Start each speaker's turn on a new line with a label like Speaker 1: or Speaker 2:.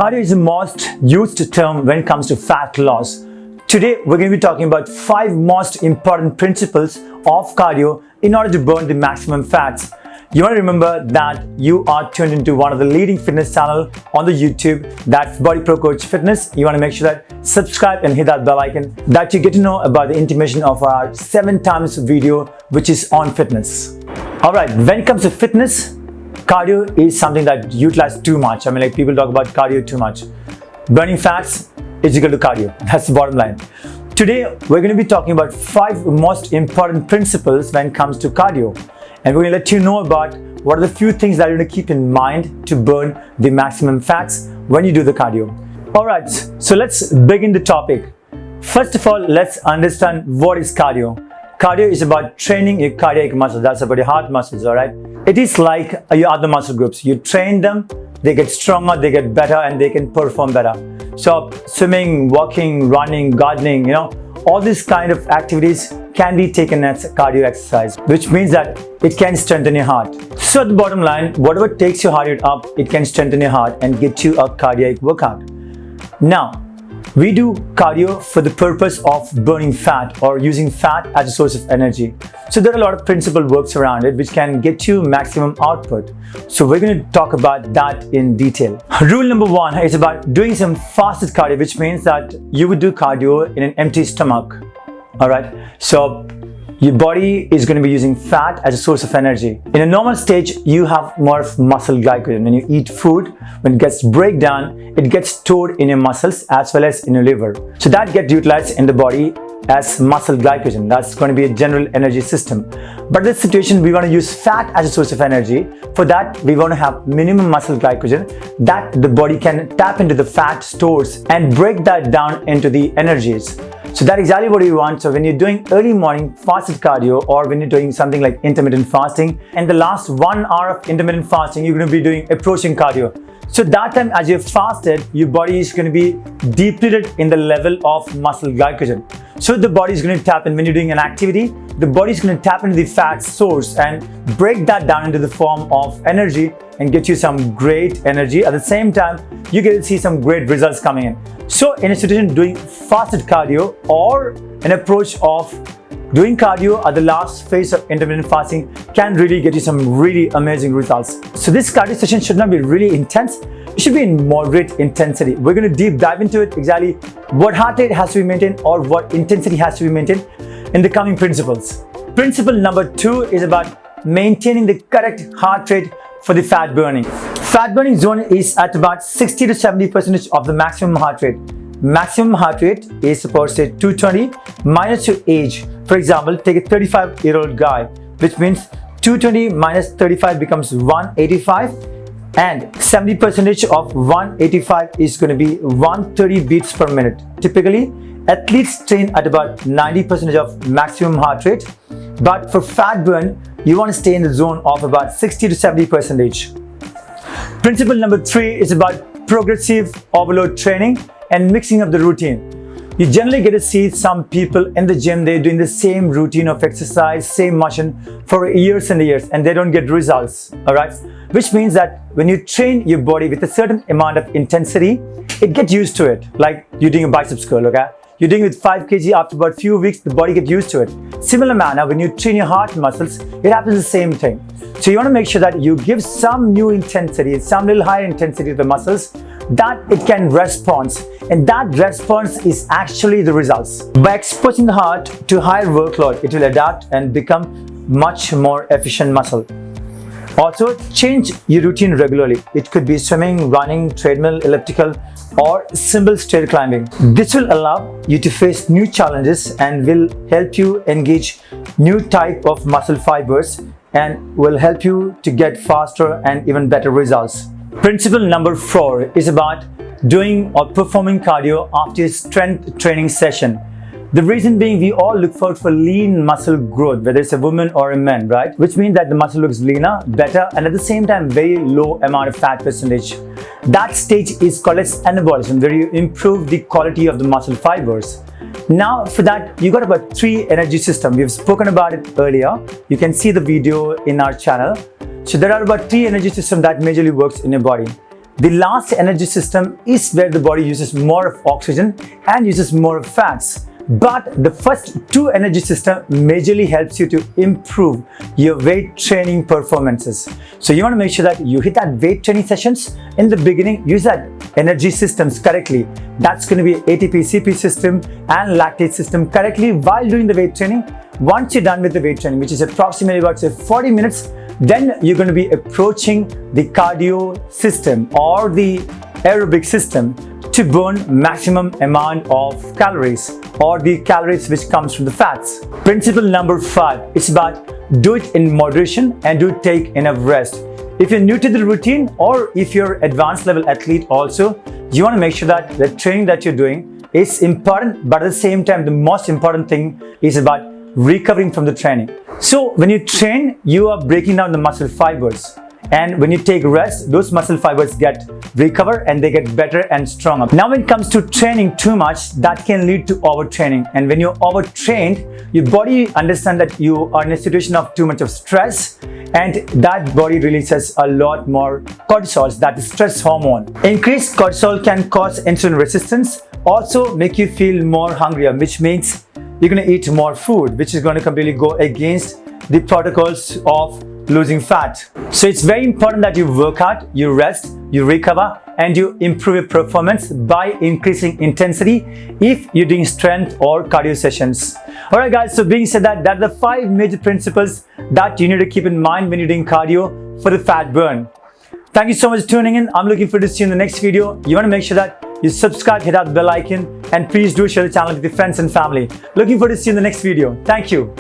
Speaker 1: Cardio is the most used term when it comes to fat loss. Today, we're going to be talking about 5 most important principles of cardio in order to burn the maximum fats. You want to remember that you are tuned into one of the leading fitness channel on the YouTube, that's BodyProCoach Fitness. You want to make sure that subscribe and hit that bell icon that you get to know about the intimation of our 7 times video, which is on fitness. Alright, when it comes to fitness, cardio is something that utilized too much. People talk about cardio too much. Burning fats is equal to cardio. That's the bottom line. Today, we're going to be talking about 5 most important principles when it comes to cardio. And we're going to let you know about what are the few things that you're going to keep in mind to burn the maximum fats when you do the cardio. Alright, so let's begin the topic. First of all, let's understand what is cardio. Cardio is about training your cardiac muscles. That's about your heart muscles, alright? It is like your other muscle groups. You train them, they get stronger, they get better, and they can perform better. So swimming, walking, running, gardening, all these kind of activities can be taken as cardio exercise, which means that it can strengthen your heart. So at the bottom line, whatever takes your heart rate up, it can strengthen your heart and get you a cardiac workout. Now, we do cardio for the purpose of burning fat or using fat as a source of energy. So there are a lot of principle works around it which can get you maximum output. So we're going to talk about that in detail. Rule number 1 is about doing some fasted cardio, which means that you would do cardio in an empty stomach. Alright, so your body is going to be using fat as a source of energy. In a normal stage, you have more of muscle glycogen. When you eat food, when it gets break down, it gets stored in your muscles as well as in your liver. So that gets utilized in the body as muscle glycogen. That's going to be a general energy system. But in this situation, we want to use fat as a source of energy. For that, we want to have minimum muscle glycogen that the body can tap into the fat stores and break that down into the energies. So that's exactly what you want. So when you're doing early morning fasted cardio, or when you're doing something like intermittent fasting, and the last 1 hour of intermittent fasting, you're going to be doing approaching cardio. So that time as you're fasted, your body is going to be depleted in the level of muscle glycogen. So the body is going to tap in. When you're doing an activity, the body is going to tap into the fat source and break that down into the form of energy and get you some great energy. At the same time, you get to see some great results coming in. So in a situation doing fasted cardio or an approach of doing cardio at the last phase of intermittent fasting can really get you some really amazing results. So this cardio session should not be really intense. It should be in moderate intensity. We're going to deep dive into it, exactly what heart rate has to be maintained or what intensity has to be maintained in the coming principles. Principle number 2 is about maintaining the correct heart rate for the fat burning. Fat burning zone is at about 60 to 70% of the maximum heart rate. Maximum heart rate is supposed to say 220 minus your age. For example, take a 35-year-old guy, which means 220 minus 35 becomes 185, and 70% of 185 is going to be 130 beats per minute. Typically, athletes train at about 90% of maximum heart rate, but for fat burn, you want to stay in the zone of about 60 to 70%. Principle number 3 is about progressive overload training and mixing up the routine. You generally get to see some people in the gym, they're doing the same routine of exercise, same motion for years and years, and they don't get results, alright? Which means that when you train your body with a certain amount of intensity, it gets used to it. Like you're doing a biceps curl, okay? You're doing it with 5 kg, after about a few weeks, the body gets used to it. Similar manner, when you train your heart muscles, it happens the same thing. So you want to make sure that you give some new intensity, some little higher intensity to the muscles, that it can respond, and that response is actually the results. By exposing the heart to higher workload, it will adapt and become much more efficient muscle. Also, change your routine regularly. It could be swimming, running, treadmill, elliptical, or simple stair climbing. This will allow you to face new challenges and will help you engage new type of muscle fibers and will help you to get faster and even better results. Principle number 4 is about doing or performing cardio after a strength training session. The reason being, we all look forward for lean muscle growth, whether it's a woman or a man, right? Which means that the muscle looks leaner, better, and at the same time, very low amount of fat percentage. That stage is called as anabolism, where you improve the quality of the muscle fibers. Now, for that, you got about 3 energy systems. We've spoken about it earlier. You can see the video in our channel. So there are about 3 energy systems that majorly works in your body. The last energy system is where the body uses more of oxygen and uses more of fats. But the first two energy system majorly helps you to improve your weight training performances. So you want to make sure that you hit that weight training sessions in the beginning, use that energy systems correctly. That's going to be ATP, CP system and lactate system correctly while doing the weight training. Once you're done with the weight training, which is approximately about say 40 minutes, then you're going to be approaching the cardio system or the aerobic system to burn maximum amount of calories or the calories which comes from the fats. Principle number 5 is about do it in moderation and do take enough rest. If you're new to the routine or if you're advanced level athlete also, you want to make sure that the training that you're doing is important, but at the same time the most important thing is about recovering from the training. So when you train, you are breaking down the muscle fibers. And when you take rest, those muscle fibers get recover and they get better and stronger. Now when it comes to training too much, that can lead to overtraining. And when you're overtrained, your body understands that you are in a situation of too much of stress, and that body releases a lot more cortisol, that is stress hormone. Increased cortisol can cause insulin resistance, also make you feel more hungrier, which means you're going to eat more food, which is going to completely go against the protocols of losing fat. So it's very important that you work hard, you rest, you recover, and you improve your performance by increasing intensity if you're doing strength or cardio sessions. Alright guys, so being said that, that's the 5 major principles that you need to keep in mind when you're doing cardio for the fat burn. Thank you so much for tuning in. I'm looking forward to see you in the next video. You want to make sure that you subscribe, hit that bell icon, and please do share the channel with your friends and family. Looking forward to see you in the next video. Thank you.